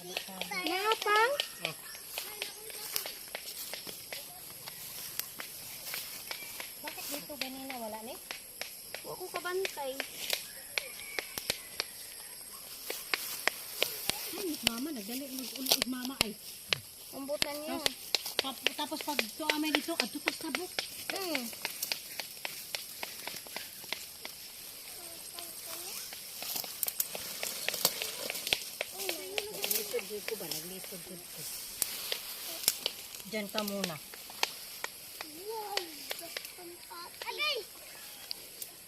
Nakapang? Bakit dito ganina wala ni? Huwag ko kabantay. Ay, mama, nagdali ulit mama ay. Umbutan niya. Tapos pag tuamay dito, ato pa sabok. Naglisod dito ba? Naglisod dito. Diyan ka muna.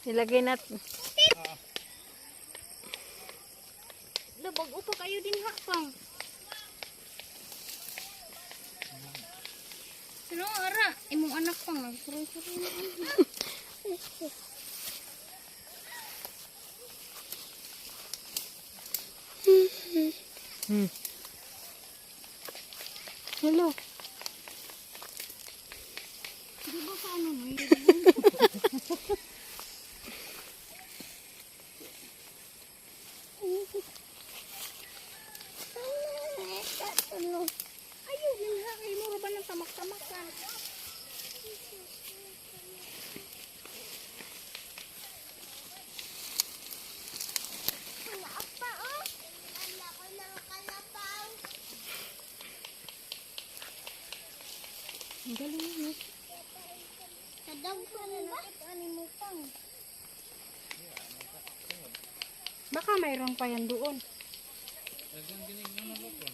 Ilagay natin. Labag upo kayo din hakpang. Sino ara? Imong anak pang nagsuroy-suroy na. Hello. Di ba sa ano no? Ayaw, nanghahay mo ba ng tamak-tamakan? Ang galing mo. Kadang ko na ano mo pang. Baka mayroon pa yan doon. Dagang ginig na ba po?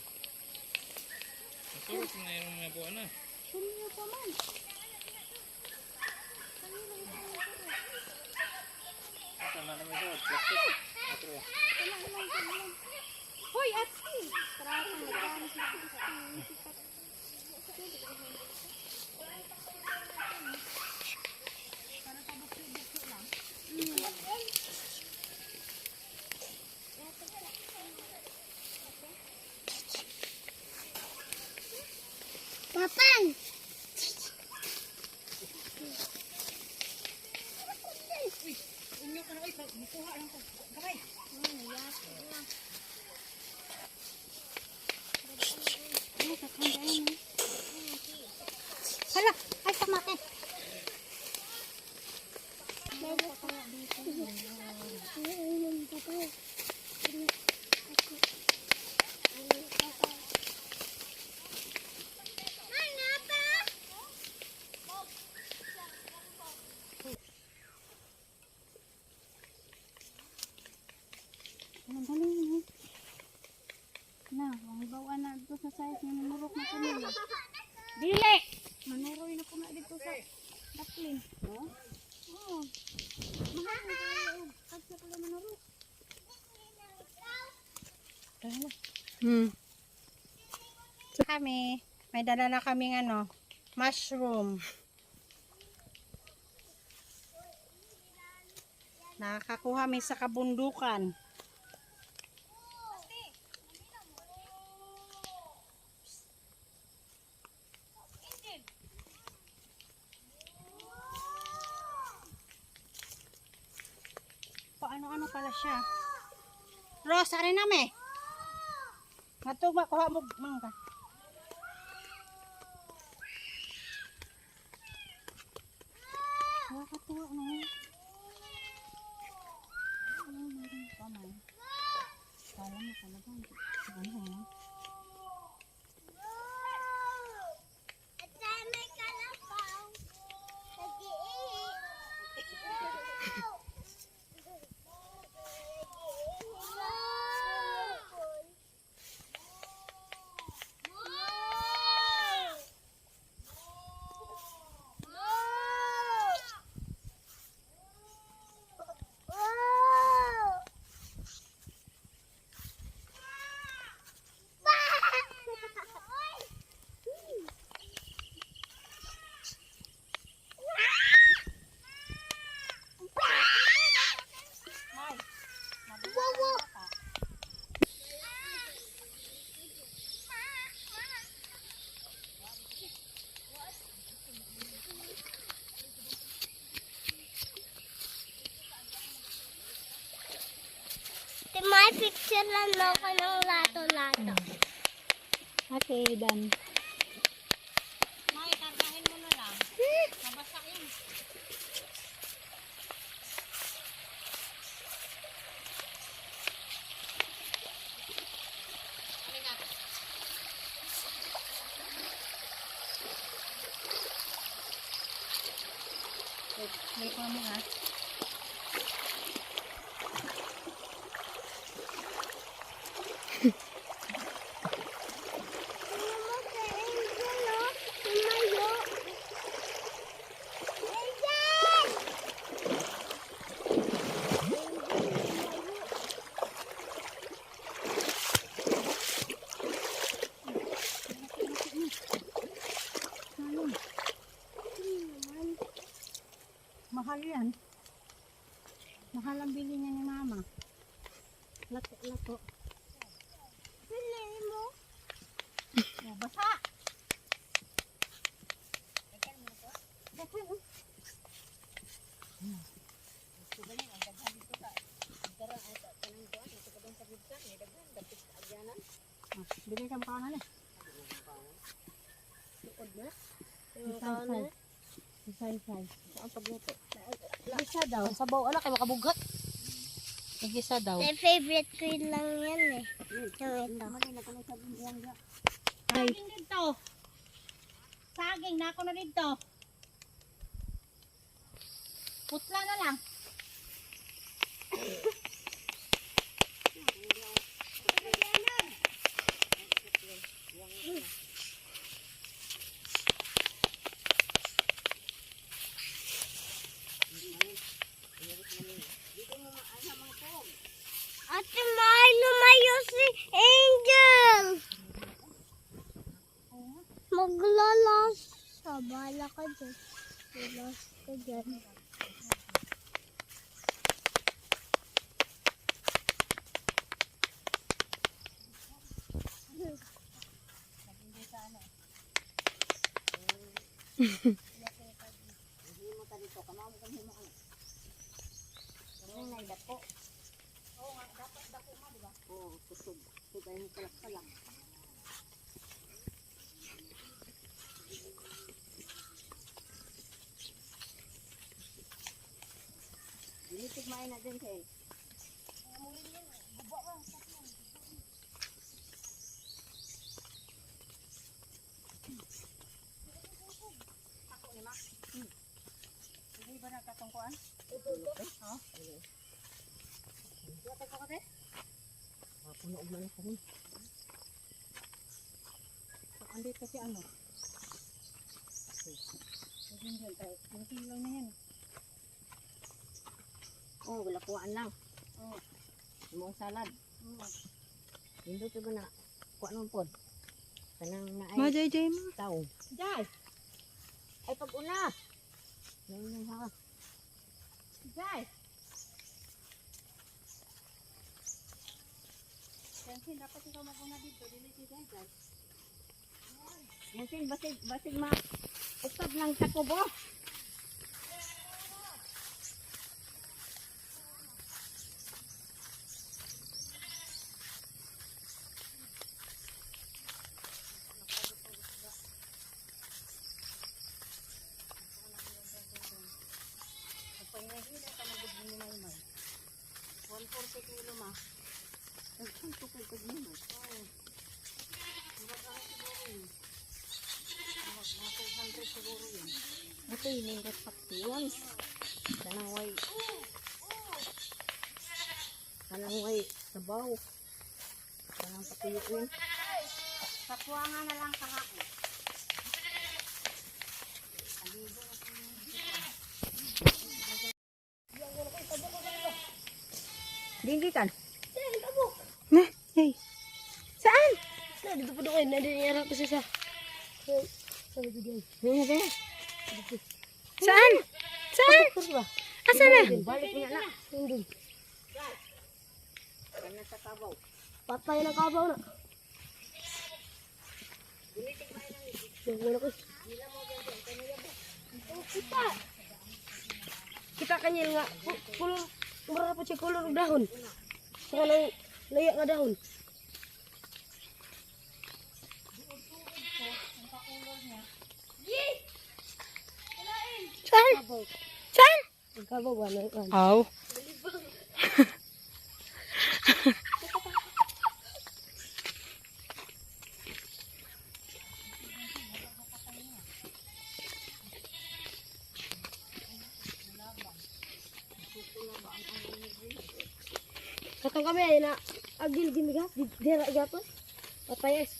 Ito na yung mga po na. Sino pa man? Ito na naman ito. Plastic. Ito ya. Hoy, Atsi! Tara, magkano siya. Papang! Inyo ka na, oy, bukuha lang ko. Kamay. Hala! Ay, tamakin! Ang galing mo. Na, mangibawan na dito sa size na manurok na ko nila. Dili! Manuroy na ko na dito sa daplin. Oo. Oo. Mahal na kayo. Kasi pala manurok. Kami, may dala na kaming ano, mushroom. Nakakakuha kami sa kabundukan. Paano-ano pala siya? Rose, ano namin? Matugma, kuha mo mangga. Nakakatuwa naman. Ano meron pa man? Kala mo talaga. Ano mo? May picture lang ako ng lato-lato. Okay, done. May, kargahin mo na lang. Mabasa yan. Wait mo muna. Mahal yan. Mahal ang bili niya ni mama. Lato. Bili mo. Oh, basa. Bili ka makanan eh. Isay. Ang pagluto. Gisa daw. Ang sabaw, ala, kayo makabugat. Gisa daw. My favorite ko lang yan eh. Yung ito. Saging dito. Saging na ako na dito. Putla na lang. Ate May, lumayo si Angel! Maglalas. Sabala ka dyan. Lalas ka dyan. Tigmain na din kayo. Ako ni Mak. Hindi ba nakatungkuan? Oo. Wala ko kasi? Puno man ako. Andito kasi ano? Hindi tayo. Hindi lang na yan. Oh, wala kuhaan lang. Oh. Imong salad. Hindi ko ba na kuha nung pod. Kanang na ay Jay mo. tao. Jai! Ay pag-una. Yung ha. Jai! Jansin, dapat ikaw mag-una dito. Dili si Jai. Yan basig ma. Usap lang sa kubo. Pagpahihila ka na gud ni Maymay. 140 kilo ma. Nagsunto kay kagmimay. Mga 200 siguro yun. Ito yung reflection. Kanang way sabaw. Kanang patuyuin. Kapuangan na lang kahapon. Dinggi kan? Nah, hey. Saan? Nah, dito pa doon. Nandiyan ko siya. Saan? Saan? Asa na? Balik niya na. Hindi. Kana sa kabaw. Patay na kabaw na. Kita kanyil nga. Kulur. Mura pa siya kulur ng dahon. Saka nang layak nga dahon. Saan? Saan? Ikaw ba na ikaw? Aw. Katong kami na agil gimigas di dira gapon. Patayes.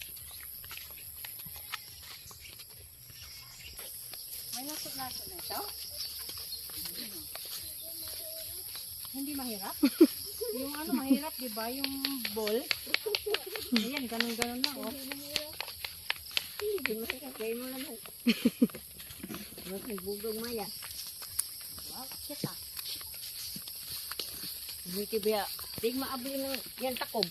May laso-laso na ito? Hindi mahirap? Yung ano mahirap, di ba? Yung ball. Ayan, ganun-ganun lang. Oh. Hindi mo sa kay mo naman. Mas nagbugog maya. Wow, kita. Hindi kibiya. Tig maabli ng yan takob.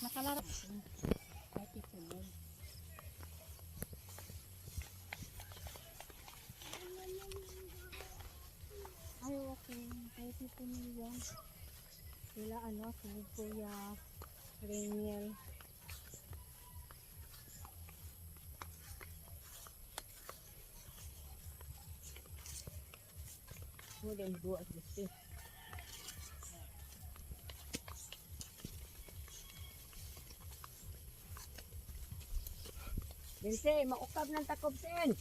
Nakalaro. Kahit ito yun. Ay, okay. Kahit ito yun. Sila ano, si Kuya Rainiel. Mo din buat gusto. Dinse, maukab ng takob sen.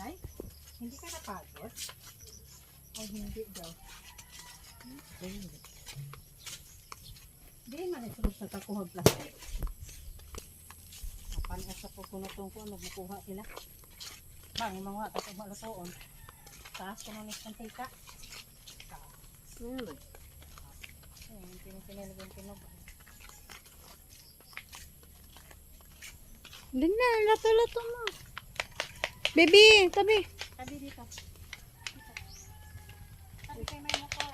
Day, hindi ka napagod? O hindi daw? Di man ito sa takuhag plastic. Napanas sa pupunotong ko, nagmukuha sila. Bang, yung mga tapos malutoon. Taas ko nung niskantika. Ano naman? Ayun, pinag-pinag. Hindi na, lato-lato mo. Baby, tabi. Tabi dito. Tabi kay may motor.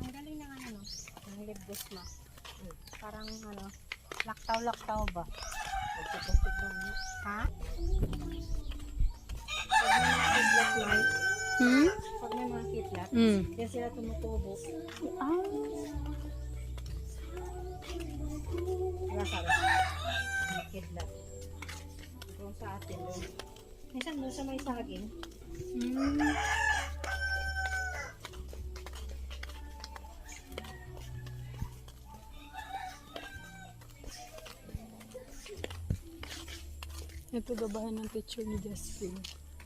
Ang galing ng ano, ng libdos mo. Parang ano, laktaw-laktaw ba? Magtutugtog lang. Ha? Pag may mga kidlat man, pag may mga kidlat, kaya sila tumutubo. Wala sabi. Mga kidlat. Doon sa atin doon. Minsan doon sa may saging. Ito daw bahay ng teacher ni Justin.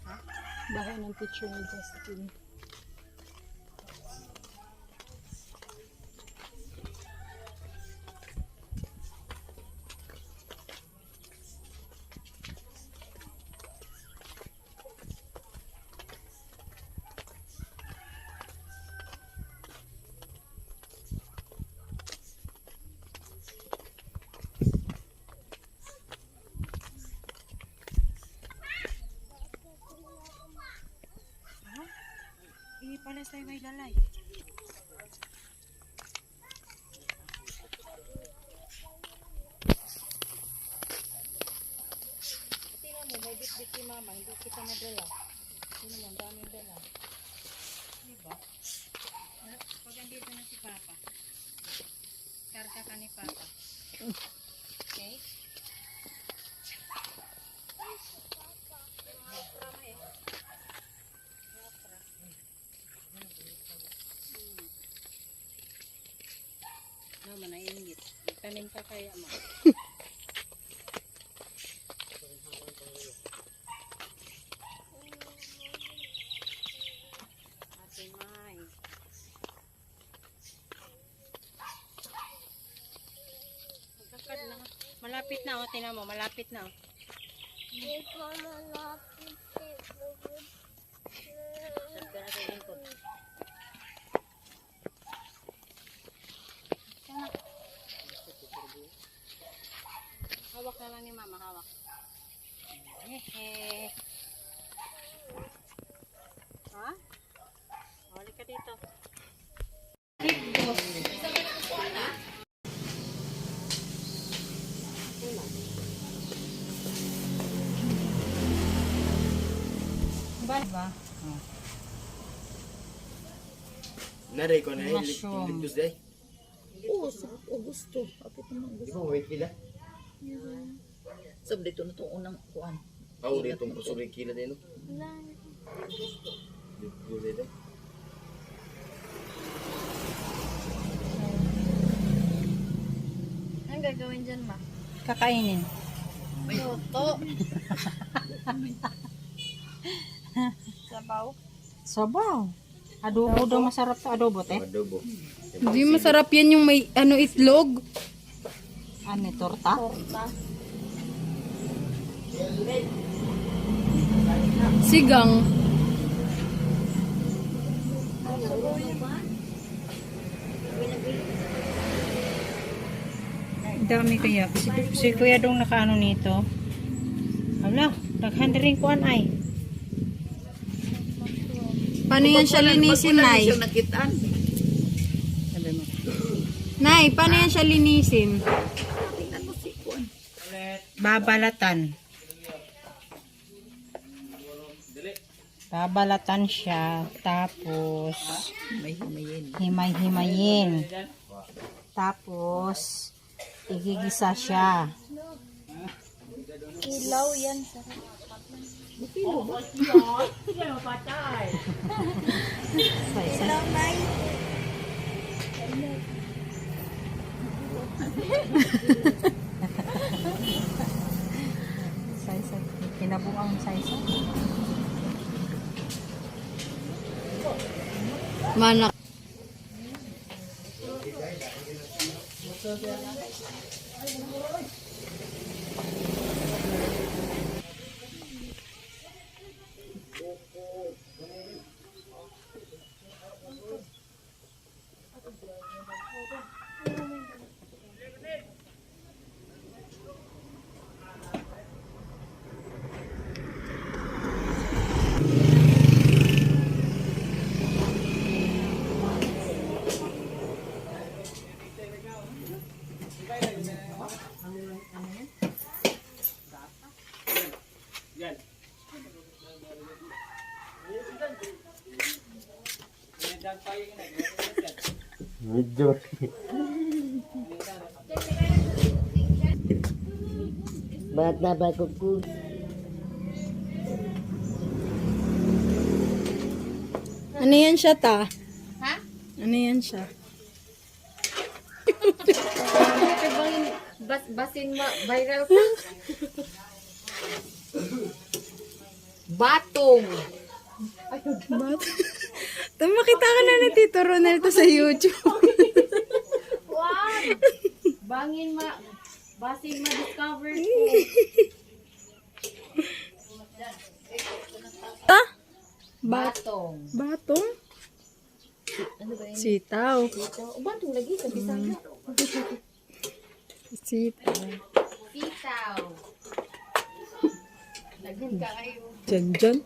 Ha? Bahay ng teacher ni Justin. Ipalas tayo may dalay. Tingnan mo, may bit-bit si mama, hindi kita madala. Tingnan mo, ang daming dala. Diba? Pag andito na si Papa, karga ka ni Papa. Okay? No, manainggit. Tanim ka kaya mo. Malapit na, oh. Tingnan mo, malapit na, oh. Hawak na lang ni mama, hawak. Hehe. Ha? Halik ka dito. Ba? Naray ko na Mushroom. ligtos day. Oo, sa Augusto. Kapit naman Di Augusto. ba wait pila? Sabi dito na itong unang kuan. Ako dito ang pasuri kila din no. Dito dito. Anong gagawin dyan, ma? Kakainin. Luto. Sabaw. Sabaw. Adobo daw masarap sa adobo, te. Adobo. Hindi masarap yan yung may ano itlog. Ano, torta? Torta. Sigang. Dami kaya. Si Kuya Dong nakaano nito. Hala, daghan rin kuan ay. Paano yan siya linisin, Nay? Siyang nakitaan. Sabi mo. Nay, paano yan siya linisin? Tingnan mo si kuan. Babalatan. Babalatan siya. Tapos, May himayin. himay-himayin. Tapos, igigisa siya. Ilaw yan. Ilaw, Nay. Saysa. Kinabuang saysa. Manak. Medyo. Bata ba ko po? Ano yan siya, ta? Ha? Ano yan siya? Basin viral ka? Batong. Bat? Makita ka na ni Tito Ronaldo sa YouTube. Wow! Bangin basin ma-discover ko. Ta? Batong. Batong? Ano ba yun? Sitaw. Batong lagi sa Bisaya. Sitaw. Sitaw. Lagyan ka kayo. Diyan.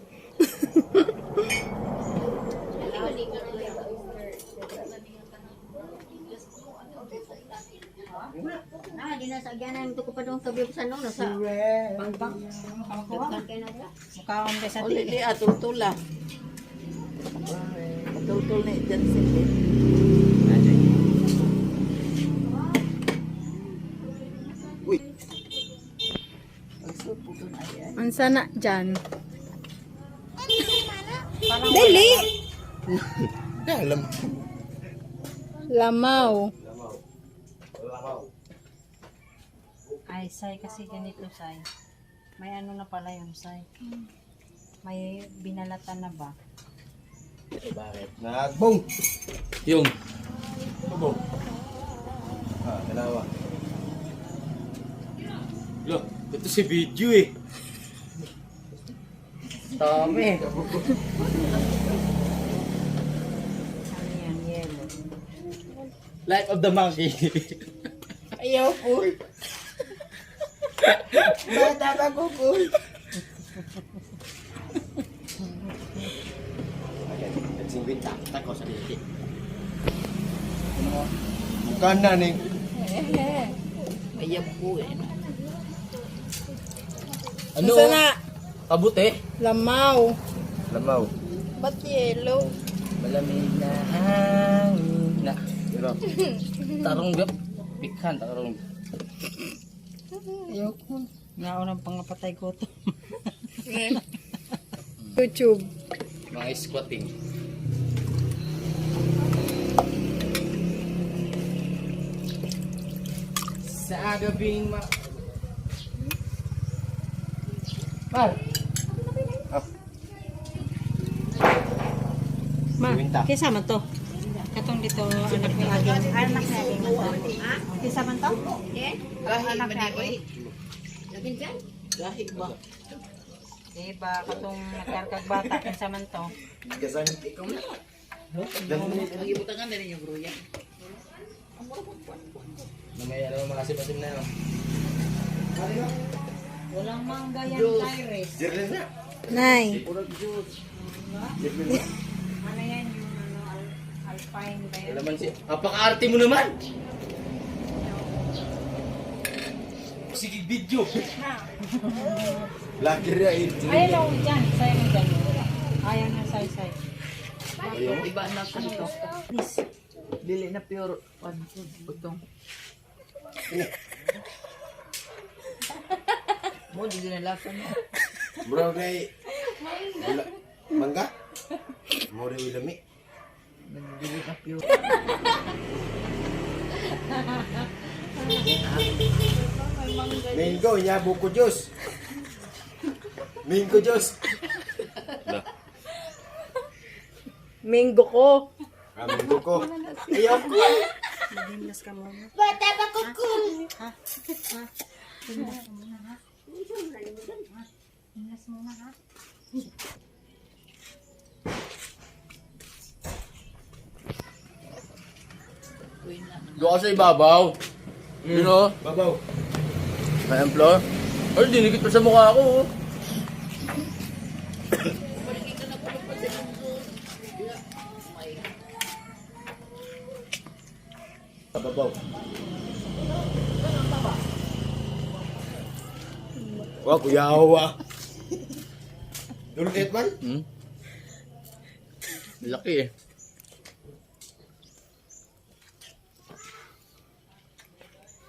Di na sa agyanan ito ko pa doon kabiyo sa nono sa bangbang. Dagkan kayo na siya. Mukaon ka sa O lili, tultula. Tultul na dyan sila. Uy. Pagsupo ko na yan. Ang sana dyan. Dali! Alam. Lamaw. Ay, Sai, kasi ganito, Sai. May ano na pala yun, Sai. May binalatan na ba? Bakit? Nagbong. Yung. Bong. Ah, dalawa. Lo, ito si video eh. Tome. Ano yan, yellow. Life of the monkey. Ayaw po. Bata pa ko po. Nagsingwit tak ko sa dito. Mukha na ning. Ayaw po eh. Ano? Sana Kabuti. lamaw. Lamaw. Ba't yellow? Malamig na hangin na. Pero, tarong gap. Pikhan, tarong. Ayaw ko. Naunang pangapatay ko to. YouTube. Mga squatting. Sa gabing Par. Ma, Winta. kisa man to? Katong dito, anak ni aging. Anak ni aging man to. Kisa man to? Anak ni aging. Gahi ba? Diba, katong nagkarkag bata, kisa man to? Gasan ikaw na. Nagibutangan na ninyo bro yan. May ano mga sipasim na yun. Walang mangga yan, Tyrese. Jerlin na. Nay. Jerlin na. Ano yan, yung alpine ba yan? Wala man si... Apaka-arte mo naman! Sige, video! Vlogger ya, eh. Ayaw lang ako dyan, sayang mo dyan. Ayaw na say-say. Iba na ko nito. Please. Dili na pure one food. Butong. Mo, di na lasa mo. Bro, kay... Mangga? Mori wilami. Dili na pure. Mango, nya buko juice. Mango juice. Minggo ko. Mango ko. Ayaw ko. Maghinas ka muna. Bata pa ko ko. Hinas muna ha. Doon ka sa ibabaw. You know? Babaw. Ayan, Flor. Ay, dinikit pa sa mukha ko. Oh. Babaw. Wah, kuyawa. Dulit man? Hmm? Laki eh.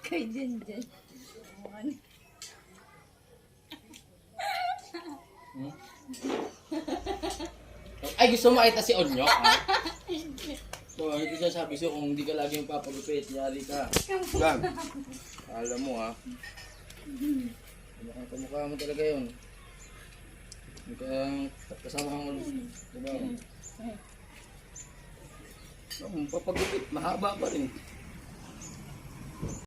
Kay Jen Jen. Ay, gusto mo makita si Onyo? Ha? So, ito siya sabi sa'yo kung hindi ka lagi magpapagupit, yari ka. Lang. Alam mo ha. Kamukha mo talaga yun. Kasama kang ulo. Diba? Papagupit, mahaba pa rin.